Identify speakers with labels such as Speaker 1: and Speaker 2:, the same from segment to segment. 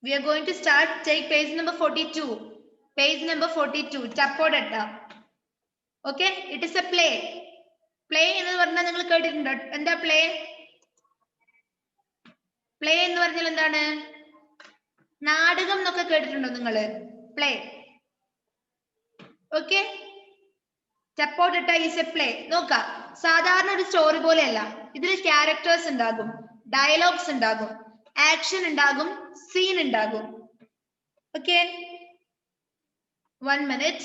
Speaker 1: We are going to start. Take page number 42. Page number 42. Chapodatta. Okay, it is a play. Play എന്ന് പറഞ്ഞാൽ നിങ്ങൾ കേട്ടിട്ടുണ്ടോ? എന്താ play? Play എന്ന് പറഞ്ഞാൽ എന്താണ്? നാടകം എന്നൊക്കെ കേട്ടിട്ടുണ്ടോ നിങ്ങൾ? Play. Okay. Chapodatta is a play. നോക്ക, സാധാരണ ഒരു സ്റ്റോറി പോലെയല്ല. ഇതിൽ ക്യാരക്ടേഴ്സ് ഉണ്ടാകും, ഡയലോഗ്സ് ഉണ്ടാകും, ആക്ഷൻ ഉണ്ടാകും, സീൻ ഉണ്ടാകും. Okay, 1 minute.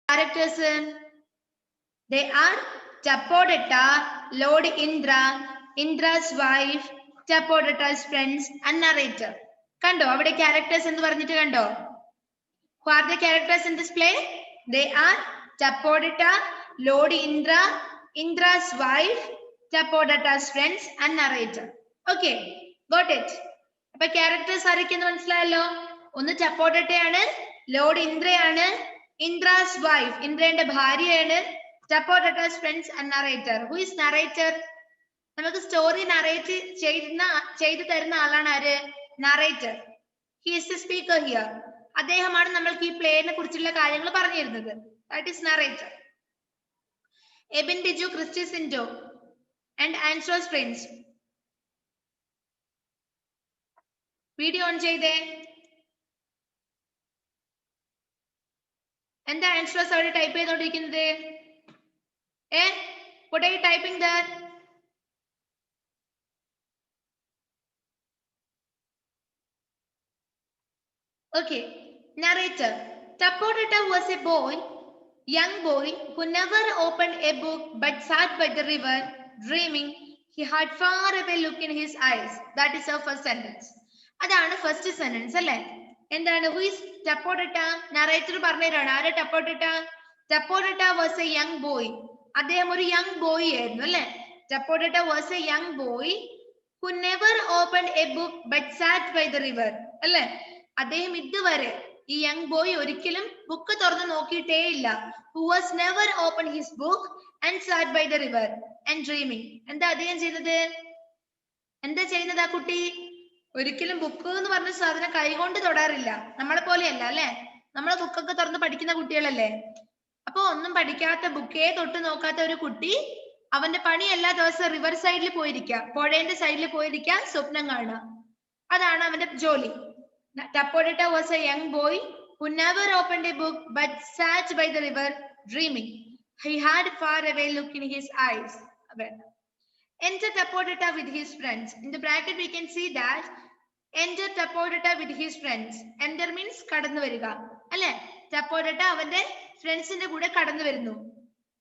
Speaker 1: Characters, they are Chapodatta, Lord Indra, Indra's wife, Chapodatta's friends and narrator. കണ്ടോ അവിടെ ക്യാരക്ടേഴ്സ് എന്ന് പറഞ്ഞിട്ട് കണ്ടോ? Who are the characters in this play? They are Chapodatta, Lord Indra, Indra's wife, Chapodatta's friends and narrator. Okay, got it. അപ്പൊ characters ആരൊക്കെയെന്ന് മനസ്സിലായല്ലോ. ഒന്ന് ചപ്പോഡട്ടയാണ്, ലോർഡ് ഇന്ദ്രയാണ്, ഇന്ദ്രാസ് വൈഫ്, ഇന്ദ്രയുടെ ഭാര്യയാണ്, ചപ്പോഡട്ടാസ് friends and narrator. Who is narrator? നമുക്ക് സ്റ്റോറി നറേറ്റ് ചെയ്തു തരുന്ന ആളാണ് ആര്? Narrator. He is the speaker here. അദ്ദേഹമാണ് നമ്മൾക്ക് ഈ പ്ലേനെ കുറിച്ചുള്ള കാര്യങ്ങൾ പറഞ്ഞു തരുന്നത്. That is narrator. Ebin Biju, Christy Sindo and ആൻസ്ട്രോസ് പ്രിൻസ്. വീഡിയോ ഓൺ ചെയ്തേ. എന്താ ആൻസ്ട്രോസ് അവിടെ ടൈപ്പ് ചെയ്തോണ്ടിരിക്കുന്നത്? What are you typing there? Okay, narrator. Chapodatta was a young boy who never opened a book but sat by the river dreaming. He had far away look in his eyes. That is our first sentence. അതാണ് first sentence അല്ലേ? എന്താണ്? Who is Chapodatta? Narrator പറഞ്ഞതാണ്. ആരാ Chapodatta? Chapodatta was a young boy. അദ്ദേഹം ഒരു young boy ആയിരുന്നു അല്ലെ? Chapodatta was a young boy who never opened a book but sat by the river. അല്ലെ? അദ്ദേഹം ഇതുവരെ ഈ യങ് ബോയ് ഒരിക്കലും ബുക്ക് തുറന്ന് നോക്കിയിട്ടേ ഇല്ല. Who was never opened his book and sat by the river and dreaming. എന്താ അദ്ദേഹം ചെയ്യുന്നത്? എന്താ ചെയ്യുന്നത് ആ കുട്ടി? ഒരിക്കലും ബുക്ക് എന്ന് പറഞ്ഞ സാധനം കൈകൊണ്ട് തൊടാറില്ല. നമ്മളെ പോലെയല്ല അല്ലെ? നമ്മളെ ബുക്കൊക്കെ തുറന്ന് പഠിക്കുന്ന കുട്ടികളല്ലേ? അപ്പൊ ഒന്നും പഠിക്കാത്ത, ബുക്കേ തൊട്ട് നോക്കാത്ത ഒരു കുട്ടി അവന്റെ പണി എല്ലാ ദിവസവും റിവർ സൈഡിൽ പോയിരിക്കുക, പുഴയുടെ സൈഡിൽ പോയിരിക്കുക, സ്വപ്നം കാണുക. അതാണ് അവന്റെ ജോലി. Chapodatta was a young boy who never opened a book but sat by the river dreaming. He had far away look in his eyes. Enter Chapodatta with his friends. In the bracket we can see that enter Chapodatta with his friends. Enter means കടന്നു വരിക അല്ലെ? Chapodatta അവന്റെ ഫ്രണ്ട്സിന്റെ കൂടെ കടന്നു വരുന്നു.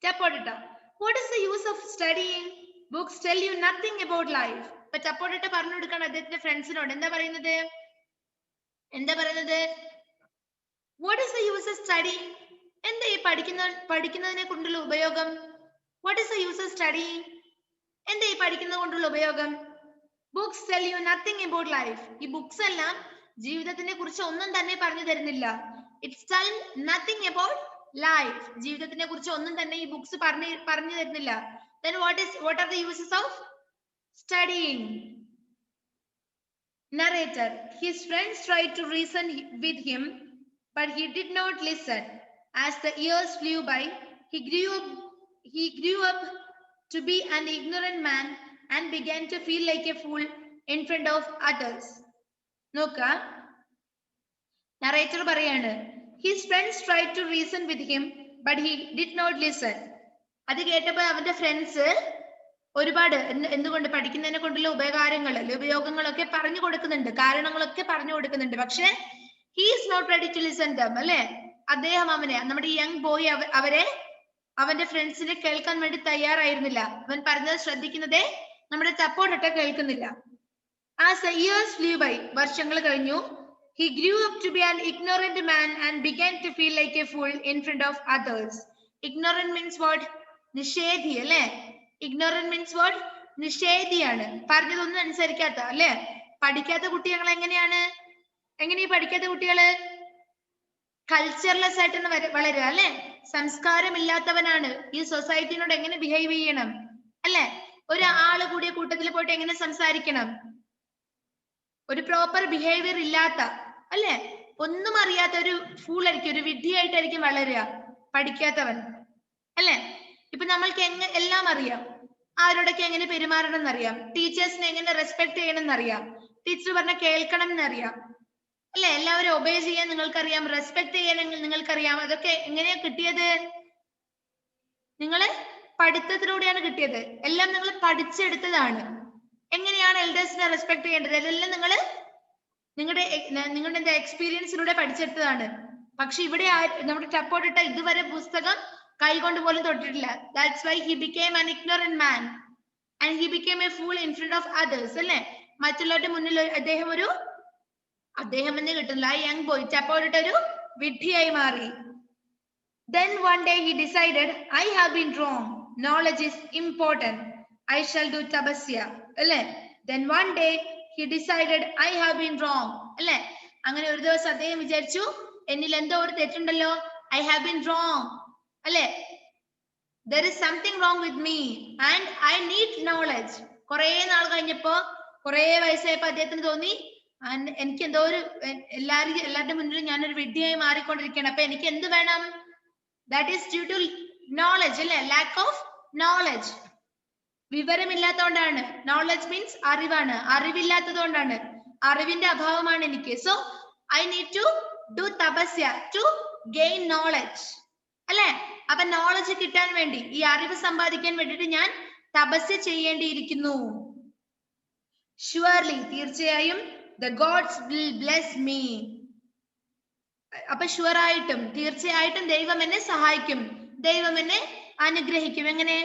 Speaker 1: Chapodatta, what is the use of studying? Books tell you nothing about life. അപ്പൊ Chapodatta പറഞ്ഞു കൊടുക്കണം അദ്ദേഹത്തിന്റെ ഫ്രണ്ട്സിനോട്. എന്താ പറയുന്നത്? What is the use of studying? എന്താ ഈ പഠിക്കുന്നതിനെ കൊണ്ടുള്ള ഉപയോഗം? What is the use of studying? എന്താ ഈ പഠിക്കുന്നത് കൊണ്ടുള്ള ഉപയോഗം? Books tell you nothing about life. ഈ ബുക്സ് എല്ലാം ജീവിതത്തിനെ കുറിച്ച് ഒന്നും തന്നെ പറഞ്ഞു തരുന്നില്ല. It's tell nothing about life. ജീവിതത്തിനെ കുറിച്ച് ഒന്നും തന്നെ ഈ ബുക്സ് പറഞ്ഞു തരുന്നില്ല. Then what are the uses of studying? Narrator. His friends tried to reason with him, but he did not listen. As the years flew by, he grew up to be an ignorant man and began to feel like a fool in front of others. നോക്ക, narrator പറയാണ്, his friends tried to reason with him, but he did not listen. അത് കേട്ടപ്പോൾ അവന്റെ friends ഒരുപാട് എന്തുകൊണ്ട് പഠിക്കുന്നതിനെ കൊണ്ടുള്ള ഉപയോഗങ്ങളൊക്കെ പറഞ്ഞു കൊടുക്കുന്നുണ്ട്, കാരണങ്ങളൊക്കെ പറഞ്ഞു കൊടുക്കുന്നുണ്ട്. പക്ഷെ he is not ready to listen them അല്ലെ? അദ്ദേഹം നമ്മുടെ ഈ യങ് ബോയ് അവന്റെ ഫ്രണ്ട്സിനെ കേൾക്കാൻ വേണ്ടി തയ്യാറായിരുന്നില്ല. അവൻ പറഞ്ഞത് ശ്രദ്ധിക്കുന്നതേ നമ്മുടെ Chapodatta കേൾക്കുന്നില്ല. As the years flew by, വർഷങ്ങൾ കഴിഞ്ഞു, he grew up to be an ignorant man and began to feel like a fool in front of others. Ignorant means what? നിഷേധി അല്ലെ? Ignorant means what? നിഷേധിയാണ്, പറഞ്ഞതൊന്നും അനുസരിക്കാത്ത അല്ലെ? പഠിക്കാത്ത കുട്ടികൾ എങ്ങനെയാ പഠിക്കാത്ത കുട്ടികള്? കൾച്ചർലെസ് ആയിട്ട് വളരുക അല്ലെ. സംസ്കാരമില്ലാത്തവനാണ്. ഈ സൊസൈറ്റിനോട് എങ്ങനെ ബിഹേവ് ചെയ്യണം അല്ലെ. ഒരാള് കൂടിയ കൂട്ടത്തിൽ പോയിട്ട് എങ്ങനെ സംസാരിക്കണം, ഒരു പ്രോപ്പർ ബിഹേവിയർ ഇല്ലാത്ത അല്ലെ, ഒന്നും അറിയാത്ത ഒരു ഫൂളായിരിക്കും, ഒരു വിഡ്ഢിയായിട്ടായിരിക്കും വളരുക, പഠിക്കാത്തവൻ അല്ലെ. ഇപ്പൊ നമ്മൾക്ക് എല്ലാം അറിയാം, ആരോടൊക്കെ എങ്ങനെ പെരുമാറണം എന്നറിയാം, ടീച്ചേഴ്സിനെ എങ്ങനെ റെസ്പെക്ട് ചെയ്യണം എന്നറിയാം, ടീച്ചർ പറഞ്ഞ കേൾക്കണം എന്നറിയാം അല്ലെ, എല്ലാവരും ഒബേ ചെയ്യാൻ നിങ്ങൾക്കറിയാം, റെസ്പെക്ട് ചെയ്യാൻ നിങ്ങൾക്കറിയാം. അതൊക്കെ എങ്ങനെയാ കിട്ടിയത്? നിങ്ങള് പഠിത്തത്തിലൂടെയാണ് കിട്ടിയത്. എല്ലാം നിങ്ങൾ പഠിച്ചെടുത്തതാണ്. എങ്ങനെയാണ് എൽഡേഴ്സിനെ റെസ്പെക്ട് ചെയ്യേണ്ടത് അതെല്ലാം നിങ്ങളുടെ എക്സ്പീരിയൻസിലൂടെ പഠിച്ചെടുത്തതാണ്. പക്ഷെ ഇവിടെ നമ്മുടെ ടപ്പോട്ടിട്ട ഇതുവരെ പുസ്തകം കൈകൊണ്ട് പോലും തൊട്ടിട്ടില്ല. That's why he became an ignorant man and he became a fool in front of others അല്ലെ. മറ്റുള്ളവരുടെ മുന്നിൽ അദ്ദേഹം എന്ന് കിട്ടുന്നില്ല, ആ യങ് ബോയ് ടപ്പോട്ടിട്ട ഒരു വിഡ്ഢിയായി മാറി. Then one day he decided, I have been wrong. Knowledge is important. I shall do tapasya. അല്ലെ. Then one day he decided, I have been wrong. അല്ലെ. അങ്ങനെ ഒരു ദിവസം അദ്ദേഹം വിചാരിച്ചു, എന്നിൽ എന്തോ ഒരു തെറ്റുണ്ടല്ലോ. I have been wrong. അല്ലെ. There is something wrong with me and I need knowledge. കുറെ നാൾ കഴിഞ്ഞപ്പോ, കുറെ വയസ്സായപ്പോ അദ്ദേഹത്തിന് തോന്നി, എനിക്ക് എന്തോ ഒരു എല്ലാവരുടെ മുന്നിൽ ഞാനൊരു വിഡ്ഢിയായി മാറിക്കൊണ്ടിരിക്കുകയാണ്. അപ്പൊ എനിക്ക് എന്ത് വേണം? That is due to knowledge അല്ലെ. lack of knowledge. വിവരമില്ലാത്തതുകൊണ്ടാണ്. knowledge means അറിവാണ്. അറിവില്ലാത്തതുകൊണ്ടാണ്, അറിവിന്റെ അഭാവമാണ് എനിക്ക്. So I need to do tapasya to gain knowledge അല്ലെ. അപ്പൊ നോളജ് കിട്ടാൻ വേണ്ടി, ഈ അറിവ് സമ്പാദിക്കാൻ വേണ്ടിയിട്ട് ഞാൻ തപസ്യ ചെയ്യേണ്ടിയിരിക്കുന്നു. Surely, തീർച്ചയായും, the gods will bless me. അപ്പൊ ഷുവർ ആയിട്ടും, തീർച്ചയായിട്ടും ദൈവം എന്നെ സഹായിക്കും, ദൈവം എന്നെ അനുഗ്രഹിക്കും. എങ്ങനെ?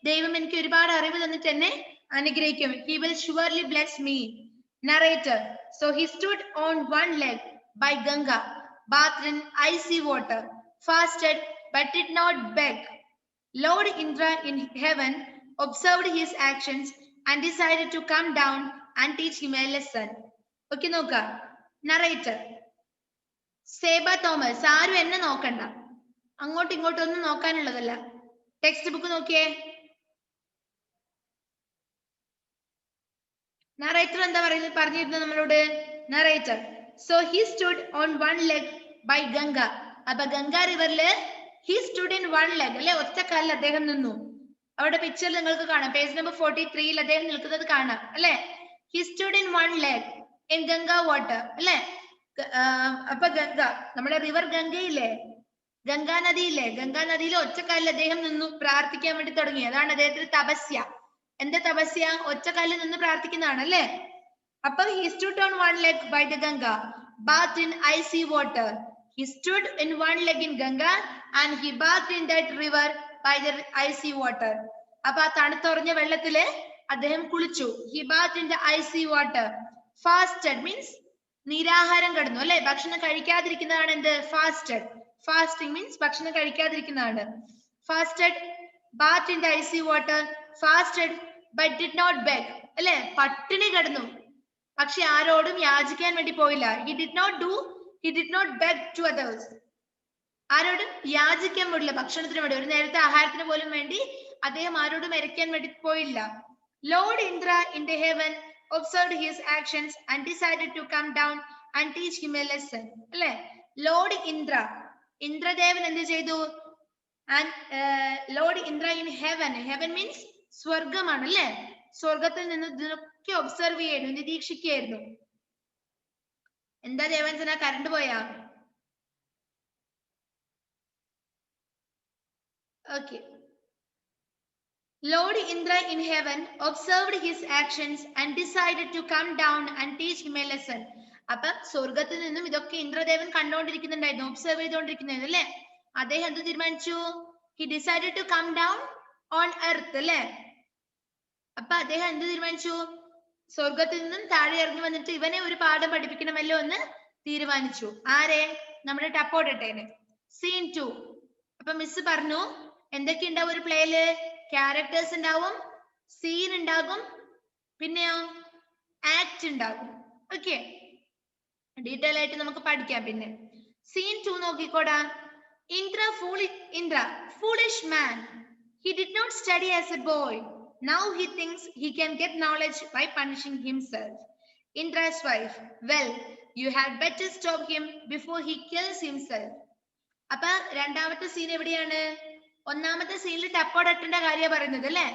Speaker 1: ദൈവം എനിക്ക് ഒരുപാട് അറിവ് തന്നിട്ട് എന്നെ അനുഗ്രഹിക്കും. He will surely bless me. Narrator. So he stood on one leg by Ganga, bathed in icy water, fasted but did not beg. Lord Indra in heaven observed his actions and decided to come down and teach him a lesson. Okay, നോക്ക. Narrator. Seba Thomas. ആരും എന്നെ നോക്കണ്ട, അങ്ങോട്ടും ഇങ്ങോട്ടും ഒന്നും നോക്കാനുള്ളതല്ല. Text book നോക്കിയേ. Narrator എന്താ പറഞ്ഞിരുന്നത് നമ്മളോട്? Narrator. So he stood on one leg by Ganga. അപ്പൊ ഗംഗ റിവറില് he stood in one leg അല്ലെ, ഒറ്റക്കാലിൽ അദ്ദേഹം നിന്നു. അവിടെ പിക്ചറിൽ നിങ്ങൾക്ക് കാണാം, പേജ് നമ്പർ 43 അദ്ദേഹം നിൽക്കുന്നത് കാണാം അല്ലെ. He stood in one leg in Ganga water അല്ലെ. അപ്പൊ ഗംഗ, നമ്മുടെ റിവർ ഗംഗയില്ലേ, ഗംഗാ നദിയില്ലേ, ഗംഗാ നദിയിൽ ഒറ്റക്കാലിൽ അദ്ദേഹം നിന്നു പ്രാർത്ഥിക്കാൻ വേണ്ടി തുടങ്ങി. അതാണ് അദ്ദേഹത്തിന് തപസ്യ. എന്താ തപസ്യ? ഒറ്റക്കാലിൽ നിന്ന് പ്രാർത്ഥിക്കുന്നതാണ് അല്ലെ. അപ്പൊ he stood on one leg by the Ganga, bathed in icy water. He stood in one leg in Ganga and he bathed in that river by the icy water. അപ്പൊ ആ തണുത്തുറഞ്ഞ വെള്ളത്തില് അദ്ദേഹം കുളിച്ചു. He bathed in the icy water. Fasted means നിരാഹാരം കിടന്നു അല്ലെ, ഭക്ഷണം കഴിക്കാതിരിക്കുന്നതാണ് എന്ത്? ഫാസ്റ്റഡ്. ഫാസ്റ്റിംഗ് മീൻസ് ഭക്ഷണം കഴിക്കാതിരിക്കുന്നതാണ്. Fasted, bathed in the icy water, fasted but did not beg അല്ലെ. പട്ടിണി കിടന്നു, പക്ഷെ ആരോടും യാചിക്കാൻ വേണ്ടി പോയില്ല. He did not beg to others. ആരോടും യാചിക്കാൻ പോയില്ല, ഭക്ഷണത്തിന് വേണ്ടി, ഒരു നേരത്തെ ആഹാരത്തിന് പോലും വേണ്ടി അദ്ദേഹം ആരോടും ഇരയ്ക്കാൻ വേണ്ടി പോയില്ല. Lord Indra in the heaven observed his actions and decided to come down and teach him a lesson അല്ലെ. ലോർഡ് ഇന്ദ്ര, ഇന്ദ്രദേവൻ എന്ത് ചെയ്തു? And Lord Indra in heaven, heaven means സ്വർഗമാണ് അല്ലെ. സ്വർഗത്തിൽ നിന്ന് ഇതിനൊക്കെ ഒബ്സർവ് ചെയ്യായിരുന്നു, നിരീക്ഷിക്കുകയായിരുന്നു. എന്താ ദേവൻസന, കറണ്ട് പോയാ? Okay. Lord Indra in heaven observed his actions and decided to come down and teach him a lesson. അപ്പൊ സ്വർഗത്തിൽ നിന്നും ഇതൊക്കെ ഇന്ദ്രദേവൻ കണ്ടുകൊണ്ടിരിക്കുന്നുണ്ടായിരുന്നു, ഒബ്സർവ് ചെയ്തുകൊണ്ടിരിക്കുന്നുണ്ടായിരുന്നു അല്ലെ. അദ്ദേഹം എന്ത് തീരുമാനിച്ചു? He decided to come down on earth അല്ലെ. അപ്പൊ അദ്ദേഹം എന്ത് തീരുമാനിച്ചു? സ്വർഗത്തിൽ നിന്നും താഴെ ഇറങ്ങി വന്നിട്ട് ഇവനെ ഒരു പാഠം പഠിപ്പിക്കണമല്ലോ എന്ന് തീരുമാനിച്ചു. ആരെ? നമ്മുടെ ടപ്പോട്ടേനെ. സീൻ 2. അപ്പൊ മിസ് പറഞ്ഞു എന്തൊക്കെ ഉണ്ടാവും ഒരു പ്ലേയില്? ക്യാരക്ടേഴ്സ് ഉണ്ടാവും, സീൻ ഉണ്ടാകും, പിന്നെയോ ആക്ട് ഉണ്ടാകും. ഓക്കെ, ഡീറ്റെയിൽ ആയിട്ട് നമുക്ക് പഠിക്കാം. പിന്നെ Scene 2 നോക്കിക്കോടാ. Indra, foolish man. He did not study as a boy. Now he thinks he can get knowledge by punishing himself. Indra's wife, well, you had better stop him before he kills himself. അപ്പൊ രണ്ടാമത്തെ scene എവിടെയാണ്? ഒന്നാമത്തെ സീനിൽ ടപ്പോടട്ടന്റെ കാര്യം പറയുന്നത് അല്ലെ.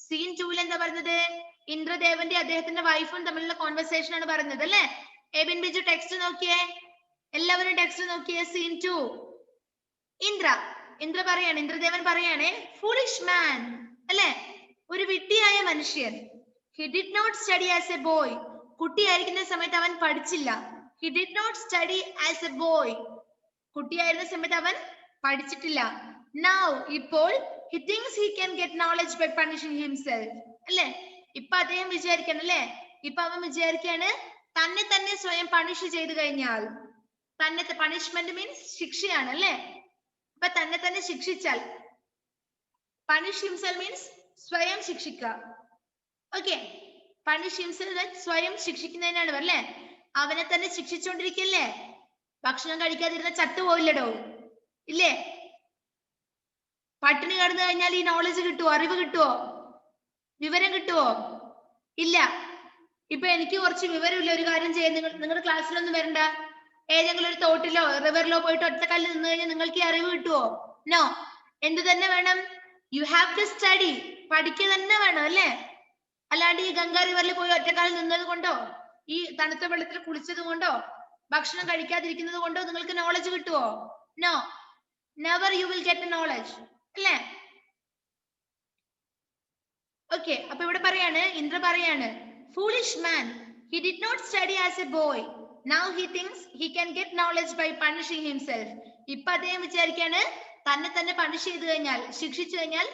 Speaker 1: Scene 2 എന്താ പറയുന്നത്? ഇന്ദ്രദേവന്റെ അദ്ദേഹത്തിന്റെ വൈഫും തമ്മിലുള്ള കോൺവെർസേഷൻ ആണ് പറയുന്നത് അല്ലെ. എബിൻ ബിജു ടെക്സ്റ്റ് നോക്കിയേ, എല്ലാവരും ടെക്സ്റ്റ് നോക്കിയേ. സീൻ 2 ഇന്ദ്ര പറയാണ്, ഇന്ദ്രദേവൻ പറയാണ്, foolish man അല്ലെ, ഒരു വിഡ്ഢിയായ മനുഷ്യൻ. He did not study as a boy. കുട്ടിയായിരിക്കുന്ന സമയത്ത് അവൻ പഠിച്ചില്ല. He did not study as a boy. കുട്ടിയായിരുന്ന സമയത്ത് അവൻ പഠിച്ചിട്ടില്ല. Now ഇപ്പോൾ he thinks he can get knowledge by punishing himself അല്ലെ. ഇപ്പൊ അദ്ദേഹം വിചാരിക്കണം അല്ലെ, ഇപ്പൊ അവൻ വിചാരിക്കാണ് തന്നെ തന്നെ സ്വയം പണിഷ് ചെയ്തു കഴിഞ്ഞാൽ, തന്നെ പണിഷ്മെന്റ് മീൻസ് ശിക്ഷയാണ് അല്ലെ. അപ്പൊ തന്നെ തന്നെ ശിക്ഷിച്ചാൽ, പണിഷ് ഹിംസെൽഫ് മീൻസ് സ്വയം ശിക്ഷിക്കുക. ഓക്കെ, പണിഷ് ഹിംസെൽഫ് സ്വയം ശിക്ഷിക്കുന്നതിനാണ് അല്ലേ. അവനെ തന്നെ ശിക്ഷിച്ചോണ്ടിരിക്കല്ലേ. ഭക്ഷണം കഴിക്കാതിരുന്ന ചത്തുപോയില്ലടോ, ഇല്ലേ? പട്ടിണി കിടന്നു കഴിഞ്ഞാൽ ഈ നോളജ് കിട്ടുവോ? അറിവ് കിട്ടുവോ? വിവരം കിട്ടുവോ? ഇല്ല. ഇപ്പൊ എനിക്ക് കുറച്ച് വിവരമില്ല, ഒരു കാര്യം ചെയ്യാൻ നിങ്ങളുടെ ക്ലാസ്സിലൊന്നും വരണ്ട. ഏതെങ്കിലും ഒരു തോട്ടിലോ റിവറിലോ പോയിട്ട് ഒറ്റക്കല്ല് നിന്ന് കഴിഞ്ഞാൽ നിങ്ങൾക്ക് ഈ അറിവ് കിട്ടുവോ? നോ. എന്ത് തന്നെ വേണം? You have to study. പഠിക്കുക തന്നെ വേണം അല്ലേ. അല്ലാണ്ട് ഈ ഗംഗാ റിവറിൽ പോയി ഒറ്റക്കാലിൽ നിന്നത് കൊണ്ടോ, ഈ തണുത്ത വെള്ളത്തിൽ കുളിച്ചത് കൊണ്ടോ, ഭക്ഷണം കഴിക്കാതിരിക്കുന്നത് കൊണ്ടോ നിങ്ങൾക്ക് നോളജ് കിട്ടുവോ? No, never you will get a knowledge അല്ലേ. ഓക്കെ, അപ്പൊ ഇവിടെ പറയാണ്, ഇന്ദ്ര പറയാണ്, foolish man, he did not study as a boy. Now he thinks he can get knowledge by punishing himself. ഇപ്പൊ അദ്ദേഹം വിചാരിക്കാണ് തന്നെ തന്നെ പണിഷ് ചെയ്തു കഴിഞ്ഞാൽ, ശിക്ഷിച്ചു കഴിഞ്ഞാൽ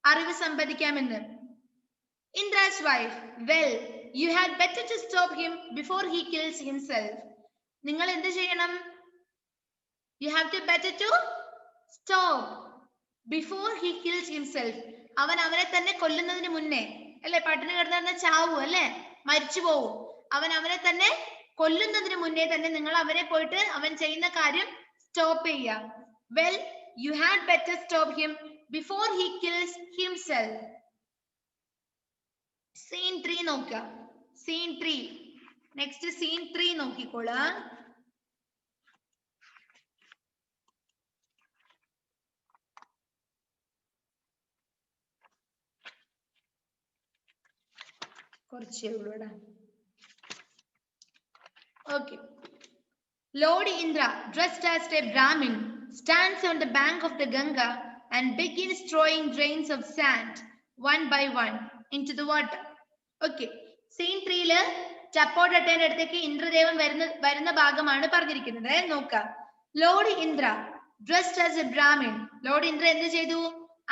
Speaker 1: അറിവ് സമ്പാദിക്കാമെന്ന്. Indra's wife, well, you had better to stop him before he kills himself. നിങ്ങൾ എന്ത് ചെയ്യണം? You have to better to stop before he kills himself. അവൻ അവനെ തന്നെ കൊല്ലുന്നതിന് മുന്നേ അല്ലെ. പട്ടിണി കിടന്ന ചാവൂ അല്ലെ, മരിച്ചു പോവും. അവൻ അവനെ തന്നെ കൊല്ലുന്നതിന് മുന്നേ തന്നെ നിങ്ങൾ അവനെ പോയിട്ട് അവൻ ചെയ്യുന്ന കാര്യം സ്റ്റോപ്പ് ചെയ്യാം. Well, you had better stop him before he kills himself. Scene 3 നോക്കുക. Scene 3. Next scene 3 നോക്കിക്കോളാ. കുറച്ചേ ഉള്ളൂടാ. Okay. Lord Indra, dressed as a Brahmin, stands on the bank of the Ganga and begins throwing grains of sand one by one into the water. Okay. Scene 3 ചപ്പോട്ടേന്റെ അടുത്തേക്ക് ഇന്ദ്രദേവൻ വരുന്ന ഭാഗമാണ് പറഞ്ഞിരിക്കുന്നത്. നോക്കാം. Lord Indra, dressed as a Brahmin. Lord Indra എന്ത് ചെയ്തു?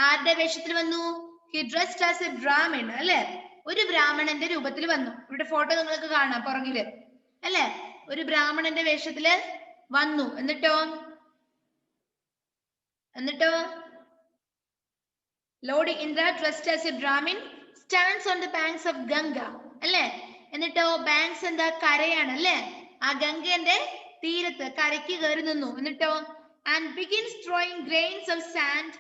Speaker 1: ആരുടെ വേഷത്തിൽ വന്നു? He dressed as a Brahmin അല്ലെ, ഒരു ബ്രാഹ്മണന്റെ രൂപത്തിൽ വന്നു. ഇവിടെ ഫോട്ടോ നിങ്ങൾക്ക് കാണാം പുറകില് അല്ലെ. ഒരു ബ്രാഹ്മണന്റെ വേഷത്തില് വന്നു. എന്നിട്ടോ Lord Indra dressed as a Brahmin stands on the banks of Ganga അല്ലെ. എന്നിട്ടോ ബാങ്ക്സ് എന്താ? കരയാണ് അല്ലെ. ആ ഗംഗന്റെ തീരത്ത് കരയ്ക്ക് കയറി നിന്നു. എന്നിട്ടോ and begins throwing grains of sand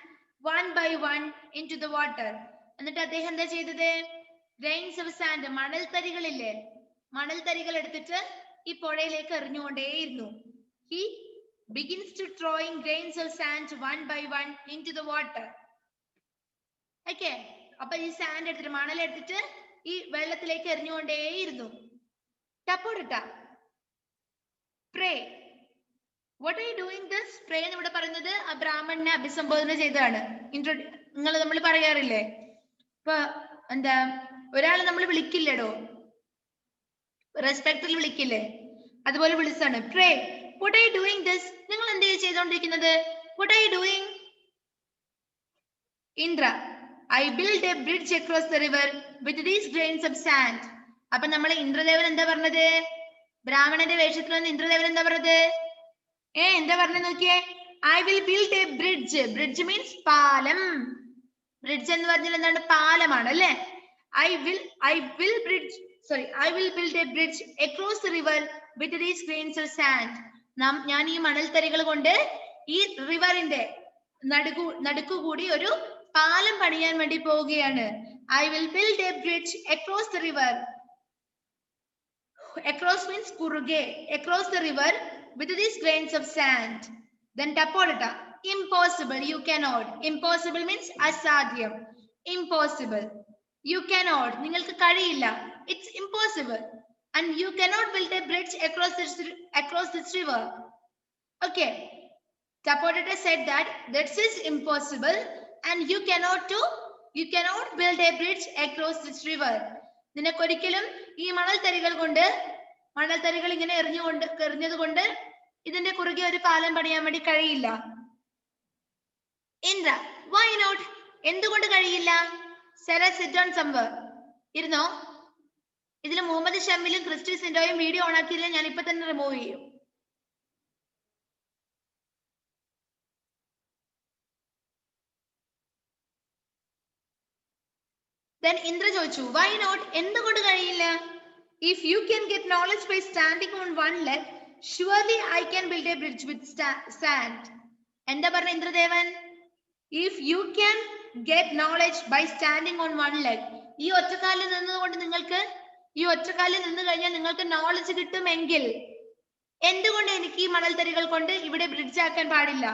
Speaker 1: one by one into the water. എന്നിട്ട് അദ്ദേഹം എന്താ ചെയ്തത്? grains of sand, മണൽത്തരികളില്ലേ, മണൽത്തരികൾ എടുത്തിട്ട് ഈ പുഴയിലേക്ക് എറിഞ്ഞുകൊണ്ടേയിരുന്നു. He begins to throwing grains of sand one by one into the water. Okay, അപ്പൊ ഈ സാൻഡ് എടുത്തിട്ട്, മണൽ എടുത്തിട്ട് ഈ വെള്ളത്തിലേക്ക് എറിഞ്ഞുകൊണ്ടേയിരുന്നു. ടപ്പോടട്ട, pray. What are you doing this? Pray എന്ന് ഇവിടെ പറയുന്നത് ആ ബ്രാഹ്മണനെ അഭിസംബോധന ചെയ്തതാണ്. നിങ്ങൾ നമ്മൾ പറയാറില്ലേ, ഇപ്പൊ എന്താ ഒരാളെ നമ്മൾ വിളിക്കില്ലടോ, റെസ്പെക്റ്റിൽ വിളിക്കില്ലേ, അതുപോലെ വിളിച്ചാണ് pray. What are you doing this? നിങ്ങൾ എന്ത് ചെയ്തുകൊണ്ടിരിക്കുന്നത്? What are you doing? Indra, I built a bridge across the river with these grains of sand. അപ്പൊ നമ്മൾ ഇന്ദ്രദേവൻ എന്താ പറഞ്ഞത്? ബ്രാഹ്മണന്റെ വേഷത്തിൽ വന്ന് ഇന്ദ്രദേവൻ എന്താ പറഞ്ഞത്? എന്താ പറഞ്ഞ നോക്കിയേ. I will build a bridge. Bridge means പാലം. ബ്രിഡ്ജ് എന്ന് പറഞ്ഞാൽ എന്താണ്? പാലമാണ് അല്ലെ. I will build a bridge across the river with these grains of sand. ഞാൻ ഈ മണൽത്തരികൾ കൊണ്ട് ഈ റിവറിന്റെ നടുക്കുകൂടി ഒരു പാലം പണിയാൻ വേണ്ടി പോവുകയാണ്. I will build a bridge across the river. Across means kuruge. Across the river with these grains of sand. Then tapodata. Impossible. You cannot. Impossible means asadhyam. Impossible. You cannot. Ningalku kadiyilla. It's impossible. And you cannot build a bridge across this river. Okay. Tapodata said that this is impossible and you cannot build a bridge across this river. നിനക്കൊരിക്കലും ഈ മണൽത്തരികൾ ഇങ്ങനെ എറിഞ്ഞത് കൊണ്ട് ഇതിന്റെ കുറുകെ ഒരു പാലം പണിയാൻ വേണ്ടി കഴിയില്ല. ഇന്ദ്ര, why not? എന്തുകൊണ്ട് കഴിയില്ല? Sarah, sit down somewhere. ഇരുന്നോ? ഇതിൽ മുഹമ്മദ് ഷമ്മിലും ക്രിസ്റ്റി സിൻഡോയും വീഡിയോ ഓൺ ആക്കിയില്ല, ഞാൻ ഇപ്പൊ തന്നെ റിമൂവ് ചെയ്യും. Then Indra ചോദിച്ചു, why not? എന്തുകൊണ്ട് കഴിയില്ല? If you can get knowledge by standing on one leg, surely I can build a bridge with sand. എന്താ പറഞ്ഞ Indradevan? If you can get knowledge by standing on one leg. ഈ ഒറ്റക്കാലിൽ നിന്നുകൊണ്ട് നിന്ന് കഴിഞ്ഞാൽ നിങ്ങൾക്ക് നോളജ് കിട്ടുമെങ്കിൽ എന്തുകൊണ്ട് എനിക്ക് ഈ മണൽത്തരികൾ കൊണ്ട് ഇവിടെ ബ്രിഡ്ജ് ആക്കാൻ പാടില്ല?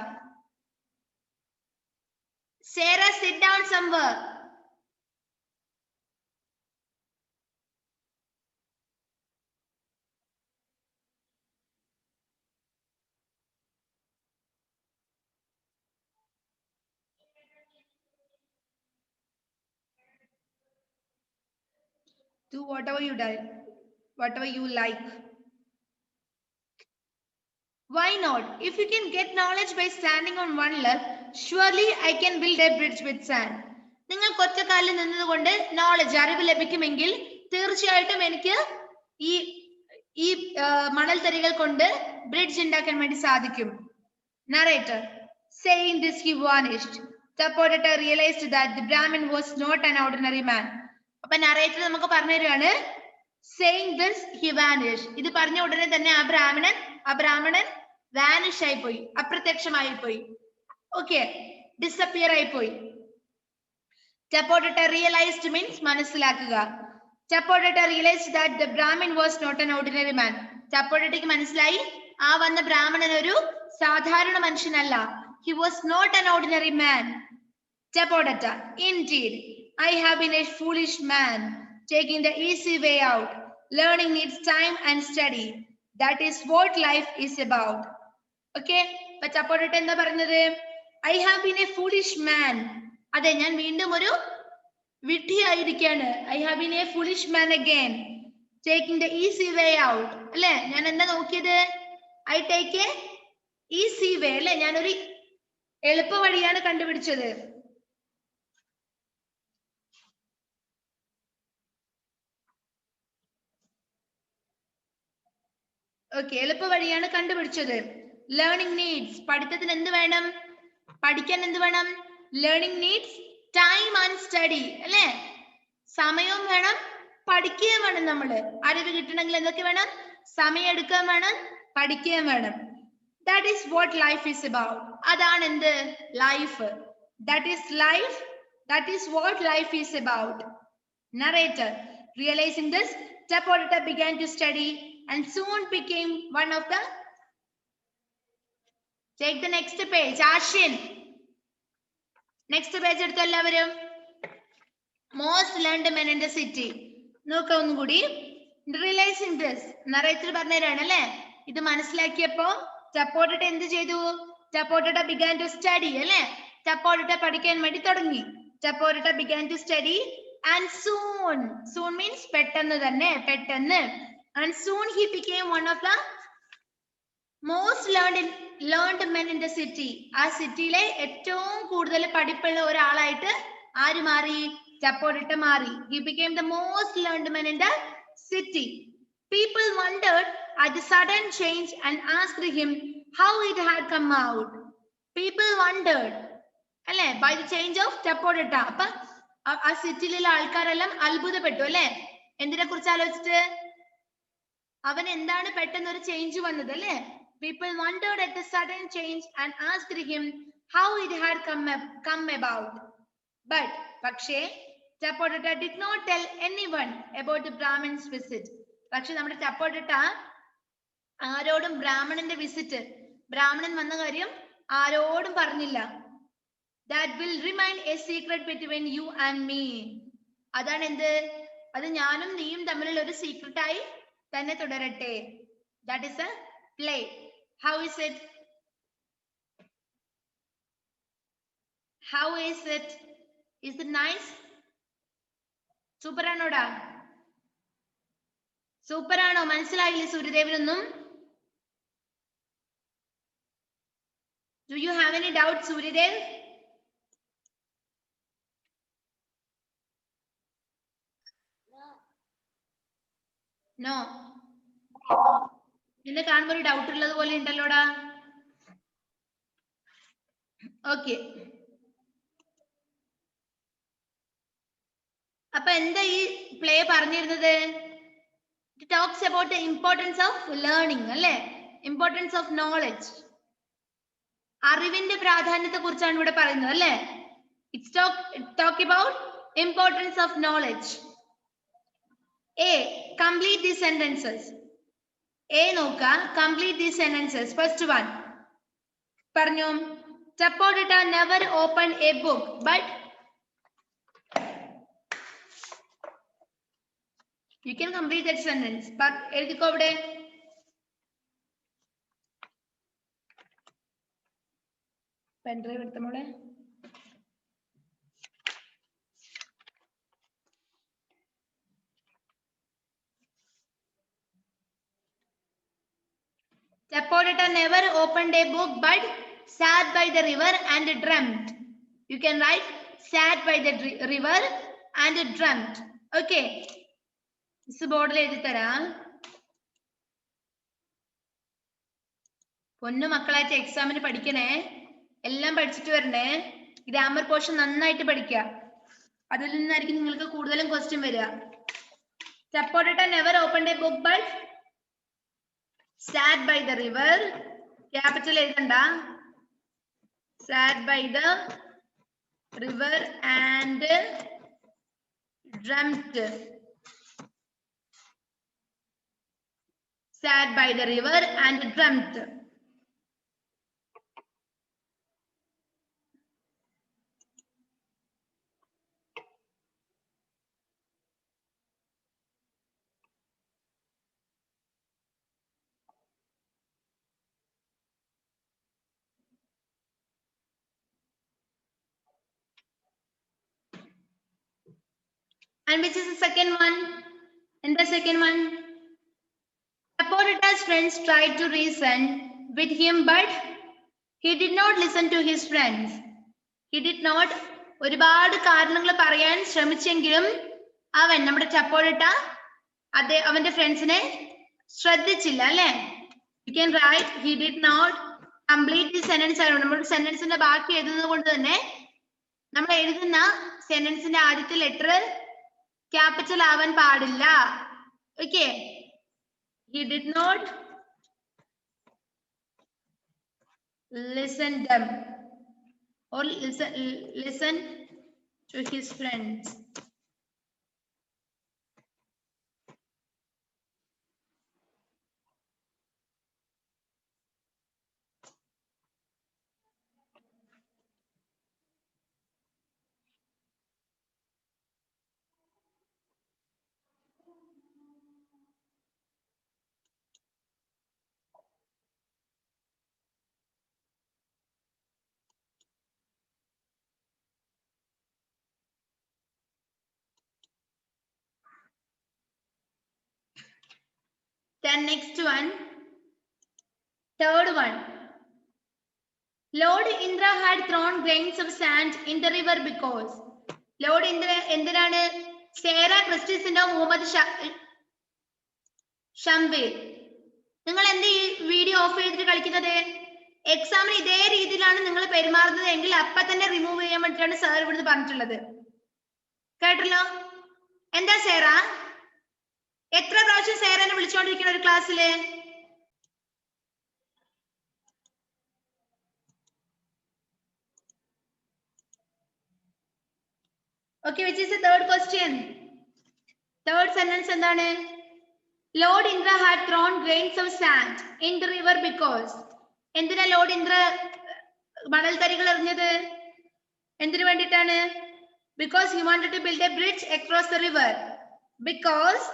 Speaker 1: Sarah, sit down somewhere. Do whatever you like. Why not? If you can get knowledge by standing on one leg, surely I can build a bridge with sand. നിങ്ങൾക്ക് ഒറ്റക്കാലിൽ നിന്നുകൊണ്ട് നോളജ് അറിവ് ലഭിക്കുമെങ്കിൽ തീർച്ചയായിട്ടും എനിക്ക് ഈ മണൽത്തരികൾ കൊണ്ട് ബ്രിഡ്ജ് ഉണ്ടാക്കാൻ വേണ്ടി സാധിക്കും. Narrator, saying this he vanished. Tapodata realized that the Brahmin was not an ordinary man. അപ്പൊ നറേറ്റർ നമുക്ക് പറഞ്ഞു തരികയാണ്, saying this he vanished. ഇത് പറഞ്ഞ ഉടനെ തന്നെ ആ ബ്രാഹ്മണൻ വാനിഷ് ആയി പോയി, അപ്രത്യക്ഷമായി പോയി. ഓക്കെ, ഡിസപ്പിയർ ആയി പോയി. Tapodata realized means മനസ്സിലാക്കുക. Tapodata realized that the Brahmin was not an ordinary man. Tapodataക്ക് മനസ്സിലായി ആ വന്ന ബ്രാഹ്മണൻ ഒരു സാധാരണ മനുഷ്യനല്ല. He was not an ordinary man. Tapodata, indeed, I have been a foolish man, taking the easy way out. Learning needs time and study. That is what life is about. Okay, but Tapodata എന്താ പറഞ്ഞത്? I have been a foolish man. അതെ, ഞാൻ വീണ്ടും ഒരു വിഡ്ഢിയായിരിക്കാണ്. I have been a foolish man again, taking the easy way out. അല്ലേ, ഞാൻ എന്താ നോക്കിയത്? I take a easy way. അല്ലേ, ഞാനൊരു എളുപ്പ വഴിയാണ് കണ്ടുപിടിച്ചത്. ഓക്കെ, എളുപ്പ വഴിയാണ് കണ്ടുപിടിച്ചത്. ലേണിംഗ് നീഡ്സ്, പഠിത്തത്തിന് എന്ത് വേണം? പഠിക്കാൻ എന്ത് വേണം? Learning needs time and study. അല്ലേ, സമയവും വേണം, പഠിക്കുകയും വേണം. നമ്മള് അറിവ് കിട്ടണമെങ്കിൽ എന്തൊക്കെ വേണം? സമയം എടുക്കാൻ വേണം, പഠിക്കുകയും വേണം. That is what life is about. അതാണ് എന്ത്? Life. That is what life is about. Narrator, realizing this, Tapodata began to study and soon became one of the... Take the next page. Ashin, next page എടുത്തു എല്ലാവരും. Most learned men in the city. നോക്കാം ഒന്നും കൂടി. Realizing this, narrator പറഞ്ഞുതരാണ് അല്ലേ. ഇത് മനസ്സിലാക്കിയപ്പോ Tapodata എന്ത് ചെയ്തു? Tapodata began to study. അല്ലേ, Tapodata പഠിക്കാൻ വേണ്ടി തുടങ്ങി. Tapodata began to study and soon means പെട്ടെന്ന് തന്നെ, പെട്ടെന്ന്. And soon he became one of the most learned men in the city. ആ സിറ്റിയിലെ ഏറ്റവും കൂടുതൽ പഠിപ്പുള്ള ഒരാളായിട്ട് ആര് മാറി? Tapodata മാറി. He became the most learned man in the city. People wondered at the sudden change and asked him how it had come out. People wondered, അല്ലേ, by the change of Tapodata. അപ്പൊ ആ സിറ്റിയിലുള്ള ആൾക്കാരെല്ലാം അത്ഭുതപ്പെട്ടു. അല്ലെ, എന്തിനെ കുറിച്ച് ആലോചിച്ചിട്ട്? അവൻ എന്താണ് പെട്ടെന്ന് ഒരു ചേഞ്ച് വന്നത്? അല്ലേ, People wondered at the sudden change and asked him how it had come about. But പക്ഷേ Tapodata did not tell anyone about the Brahmin's visit. പക്ഷെ നമ്മുടെ Tapodata ആരോടും ബ്രാഹ്മണന്റെ വിസിറ്റ്, ബ്രാഹ്മണൻ വന്ന കാര്യം ആരോടും പറഞ്ഞില്ല. That will remain a secret between you and me. അതാണ് എന്ത്, അത് ഞാനും നീയും തമ്മിലുള്ള ഒരു സീക്രട്ട് ആയി തന്നെ തുടരട്ടെ. That is a play. How is it? How is it? Is it nice? Super ആണോടാ? സൂപ്പർ ആണോ? മനസ്സിലായില്ലേ സൂര്യദേവനൊന്നും? Do you have any doubt, Suryadev? No. നിന്നെ കാണുമ്പോൾ ഒരു ഡൗട്ട് ഉള്ളത് പോലെ ഉണ്ടല്ലോടാ. ഓക്കെ, അപ്പൊ എന്താ ഈ പ്ലേ പറഞ്ഞിരുന്നത്? It talks about the importance of learning, അല്ലേ? Importance of knowledge. അറിവിന്റെ പ്രാധാന്യത്തെ കുറിച്ചാണ് ഇവിടെ പറയുന്നത്, അല്ലേ? It's talk about importance of knowledge. A, complete these sentences. A നോക്ക, complete these sentences. First one, പറഞ്ഞു, Tapodata never opened a book, but you can complete that sentence. But എഴുതിക്കോ ഇവിടെ. പെൻഡ്രൈവ് എടുത്ത മോളെ. Tapodata never opened a book but sat by the river and dreamt. You can write sat by the river and dreamt. Okay. This board എഴുതി തരാം. പൊന്നു മക്കളായിട്ട് എക്സാമിന് പഠിക്കണേ, എല്ലാം പഠിച്ചിട്ട് വരണേ. ഗ്രാമർ പോർഷൻ നന്നായിട്ട് പഠിക്കുക, അതിൽ നിന്നായിരിക്കും നിങ്ങൾക്ക് കൂടുതലും ക്വസ്റ്റ്യൻ വരിക. Tapodata never opened a book but sat by the river. Capital എഴുതണ്ട. Sat by the river and dreamt. Sat by the river and dreamt. And which is the second one? And the second one, Tapodata's friends tried to reason with him, but he did not listen to his friends. He did not. ഒരുപാട് കാരണങ്ങൾ പറയാൻ ശ്രമിച്ചെങ്കിലും അവൻ, നമ്മുടെ Tapodata, അവന്റെ ഫ്രണ്ട്സിനെ ശ്രദ്ധിച്ചില്ല, അല്ലെ? You can write he did not complete the sentence. നമ്മൾ സെന്റൻസിന്റെ ബാക്കി എഴുതുന്നത് കൊണ്ട് തന്നെ നമ്മൾ എഴുതുന്ന സെന്റൻസിന്റെ ആദ്യത്തെ ലെറ്റർ ക്യാപിറ്റൽ ആവാൻ പാടില്ല. Okay, he did not listen them or listen to his friends. Then next one, third one, Lord Indra had thrown grains of sand in the river because Lord Indra എന്തിനാണ്? സേറ ക്രിസ്റ്റിസിന്റെ മുഹമ്മദ് ഷംബീർ, നിങ്ങൾ എന്ത് ഈ video of ചെയ്തിട്ട് കളിക്കുന്നത്? എക്സാമിന് ഇതേ രീതിയിലാണ് നിങ്ങൾ പെരുമാറുന്നത് എങ്കിൽ അപ്പൊ തന്നെ റിമൂവ് ചെയ്യാൻ വേണ്ടിയിട്ടാണ് സാർ ഇവിടുന്ന് പറഞ്ഞിട്ടുള്ളത്. കേട്ടല്ലോ? എന്താ സേറ, എത്ര പ്രാവശ്യം സേറനെ വിളിച്ചോണ്ടിരിക്കുന്ന ഒരു ക്ലാസ്സില്? Okay, which is the third question? Third sentence എന്താണ്? Lord Indra had thrown grains of sand in the river because എന്തിനാ ലോർഡ് ഇന്ദ്ര മണൽത്തരികൾ എറിഞ്ഞത്? എന്തിനു വേണ്ടിയിട്ടാണ്? Because he wanted to build a bridge across the river. Because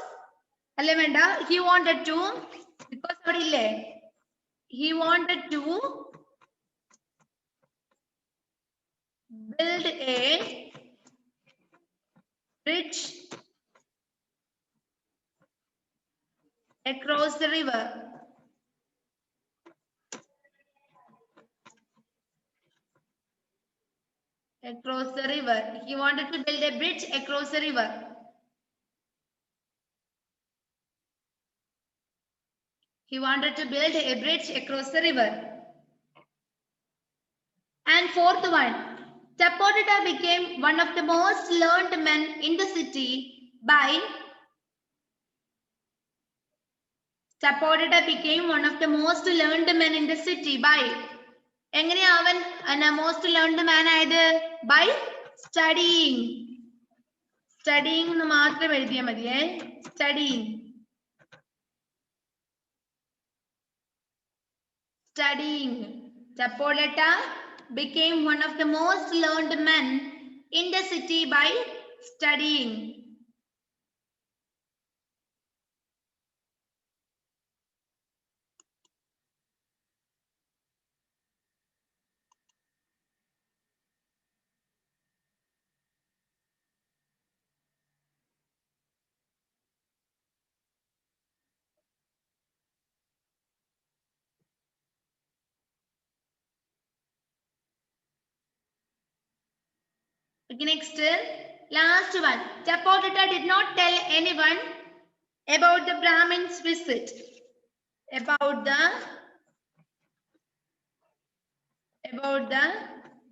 Speaker 1: അല്ലേ വേണ്ട, he wanted to, because അവിടെ ഇല്ലേ, he wanted to build a bridge across the river. Across the river. He wanted to build a bridge across the river. He wanted to build a bridge across the river. And fourth one, Tapodata became one of the most learned men in the city by Tapodata became one of the most learned men in the city by എങ്ങനെയാ അവൻ most learned man ആയത്? By studying. Studying എന്ന് മാത്രം എഴുതിയാൽ മതിയേ. Studying. Studying. Tapodata became one of the most learned men in the city by studying. Okay, next, last one. Tapodata did not tell anyone about the Brahmin's visit. About the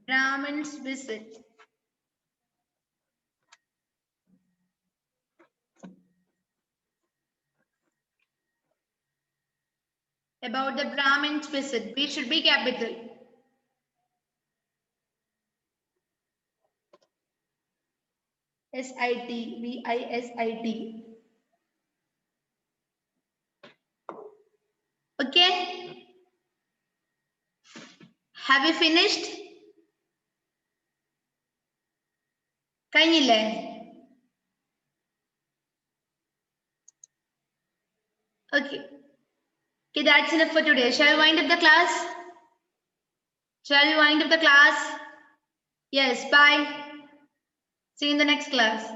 Speaker 1: Brahmin's visit. About the Brahmin's visit. B should be capital. SIT, VISIT. Okay. Have you finished? കഴിഞ്ഞില്ലേ? Okay. Okay, that's enough for today. Shall we wind up the class? Shall we wind up the class? Yes, bye. See you in the next class.